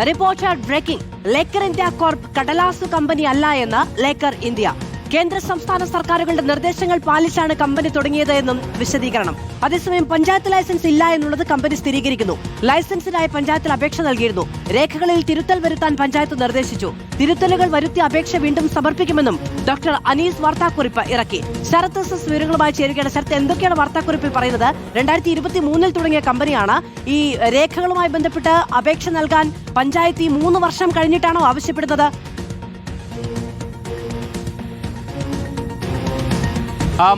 Reporter breaking. Laker India corp കടലാസു കമ്പനി അല്ല എന്ന് ലേക്കർ ഇന്ത്യ. കേന്ദ്ര സംസ്ഥാന സർക്കാരുകളുടെ നിർദ്ദേശങ്ങൾ പാലിച്ചാണ് കമ്പനി തുടങ്ങിയത് എന്നും വിശദീകരണം. അതേസമയം പഞ്ചായത്ത് ലൈസൻസ് ഇല്ല എന്നുള്ളത് കമ്പനി സ്ഥിരീകരിക്കുന്നു. ലൈസൻസിനായി പഞ്ചായത്തിൽ അപേക്ഷ നൽകിയിരുന്നു. രേഖകളിൽ തിരുത്തൽ വരുത്താൻ പഞ്ചായത്ത് നിർദ്ദേശിച്ചു. തിരുത്തലുകൾ വരുത്തിയ അപേക്ഷ വീണ്ടും സമർപ്പിക്കുമെന്നും ഡോക്ടർ അനീസ് വാർത്താക്കുറിപ്പ് ഇറക്കി. ശരത് എസ് വിവരങ്ങളുമായി ചേരുകയാണ്. ശരത്, എന്തൊക്കെയാണ് വാർത്താക്കുറിപ്പിൽ പറയുന്നത്? 2023 തുടങ്ങിയ കമ്പനിയാണ്. ഈ രേഖകളുമായി ബന്ധപ്പെട്ട് അപേക്ഷ നൽകാൻ പഞ്ചായത്ത് ഈ 3 വർഷം കഴിഞ്ഞിട്ടാണോ ആവശ്യപ്പെടുന്നത്?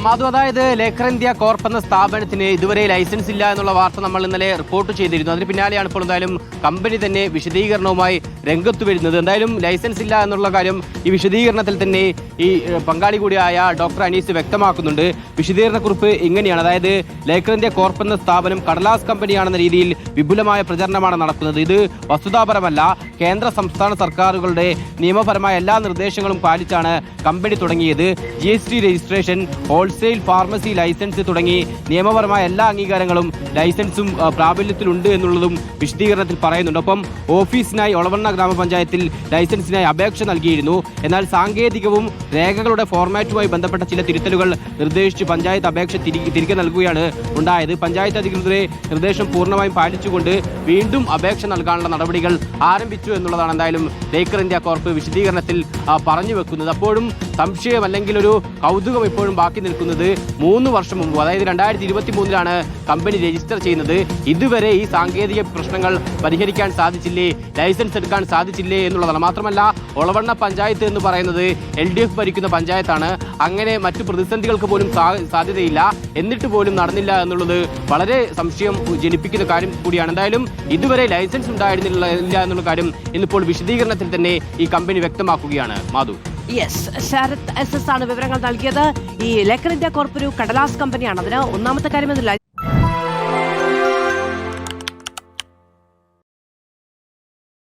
മാധു, അതായത് ലേക്കർ ഇന്ത്യ കോർപ്പ് എന്ന സ്ഥാപനത്തിന് ഇതുവരെ ലൈസൻസ് ഇല്ല എന്നുള്ള വാർത്ത നമ്മൾ ഇന്നലെ റിപ്പോർട്ട് ചെയ്തിരുന്നു. അതിന് പിന്നാലെയാണ് ഇപ്പോൾ എന്തായാലും കമ്പനി തന്നെ വിശദീകരണവുമായി രംഗത്ത് വരുന്നത്. എന്തായാലും ലൈസൻസ് ഇല്ല എന്നുള്ള കാര്യം ഈ വിശദീകരണത്തിൽ തന്നെ ഈ പങ്കാളി കൂടിയായ ഡോക്ടർ അനീസ് വ്യക്തമാക്കുന്നുണ്ട്. വിശദീകരണക്കുറിപ്പ് ഇങ്ങനെയാണ്. അതായത് ലേക്കർ ഇന്ത്യ കോർപ്പ് എന്ന സ്ഥാപനം കടലാസ് കമ്പനിയാണെന്ന രീതിയിൽ വിപുലമായ പ്രചരണമാണ് നടക്കുന്നത്. ഇത് വസ്തുതാപരമല്ല. കേന്ദ്ര സംസ്ഥാന സർക്കാരുകളുടെ നിയമപരമായ എല്ലാ നിർദ്ദേശങ്ങളും പാലിച്ചാണ് കമ്പനി തുടങ്ങിയത്. GST registration, wholesale pharmacy licence തുടങ്ങി നിയമപരമായ എല്ലാ അംഗീകാരങ്ങളും ലൈസൻസും പ്രാബല്യത്തിലുണ്ട് എന്നുള്ളതും വിശദീകരണത്തിൽ പറയുന്നുണ്ട്. ഒപ്പം ഓഫീസിനായി ഒളവണ്ണ ഗ്രാമപഞ്ചായത്തിൽ ലൈസൻസിനായി അപേക്ഷ നൽകിയിരുന്നു. എന്നാൽ സാങ്കേതികവും രേഖകളുടെ ഫോർമാറ്റുമായി ബന്ധപ്പെട്ട ചില തിരുത്തലുകൾ നിർദ്ദേശിച്ച് പഞ്ചായത്ത് അപേക്ഷ തിരികെ നൽകുകയാണ് ഉണ്ടായത്. പഞ്ചായത്ത് അധികൃതരെ നിർദ്ദേശം പൂർണ്ണമായും പാലിച്ചുകൊണ്ട് വീണ്ടും അപേക്ഷ നൽകാനുള്ള നടപടികൾ ആരംഭിച്ചു എന്നുള്ളതാണ് എന്തായാലും ലേക്കർ ഇന്ത്യ കോർപ്പ് വിശദീകരണത്തിൽ പറഞ്ഞു വെക്കുന്നത്. അപ്പോഴും സംശയം അല്ലെങ്കിൽ ഒരു കൗതുകം ഇപ്പോഴും ബാക്കി നിൽക്കുന്നത് 3 വർഷം മുമ്പ്, അതായത് 2023 കമ്പനി രജിസ്റ്റർ ചെയ്യുന്നത്. ഇതുവരെ ഈ സാങ്കേതിക പ്രശ്നങ്ങൾ പരിഹരിക്കാൻ സാധിച്ചില്ലേ, ലൈസൻസ് എടുക്കാൻ സാധിച്ചില്ലേ എന്നുള്ളതാണ്. മാത്രമല്ല, ഒളവണ്ണ പഞ്ചായത്ത് എന്ന് പറയുന്നത് LDF ഭരിക്കുന്ന പഞ്ചായത്താണ്. അങ്ങനെ മറ്റു പ്രതിസന്ധികൾക്ക് പോലും സാധ്യതയില്ല. എന്നിട്ട് പോലും നടന്നില്ല എന്നുള്ളത് വളരെ സംശയം ജനിപ്പിക്കുന്ന കാര്യം കൂടിയാണ്. എന്തായാലും ഇതുവരെ ലൈസൻസ് ഉണ്ടായിരുന്നില്ല എന്നുള്ള കാര്യം ഇന്നിപ്പോൾ വിശദീകരണത്തിൽ തന്നെ ഈ കമ്പനി വ്യക്തമാക്കുകയാണ്. മാധു. യെസ്, ശരത് എസ് ആണ് വിവരങ്ങൾ നൽകിയത്. ഈ ലേക്കർ ഇന്ത്യ കോർപ്പ് ഒരു കടലാസ് കമ്പനിയാണ്. അതിന് ഒന്നാമത്തെ കാര്യം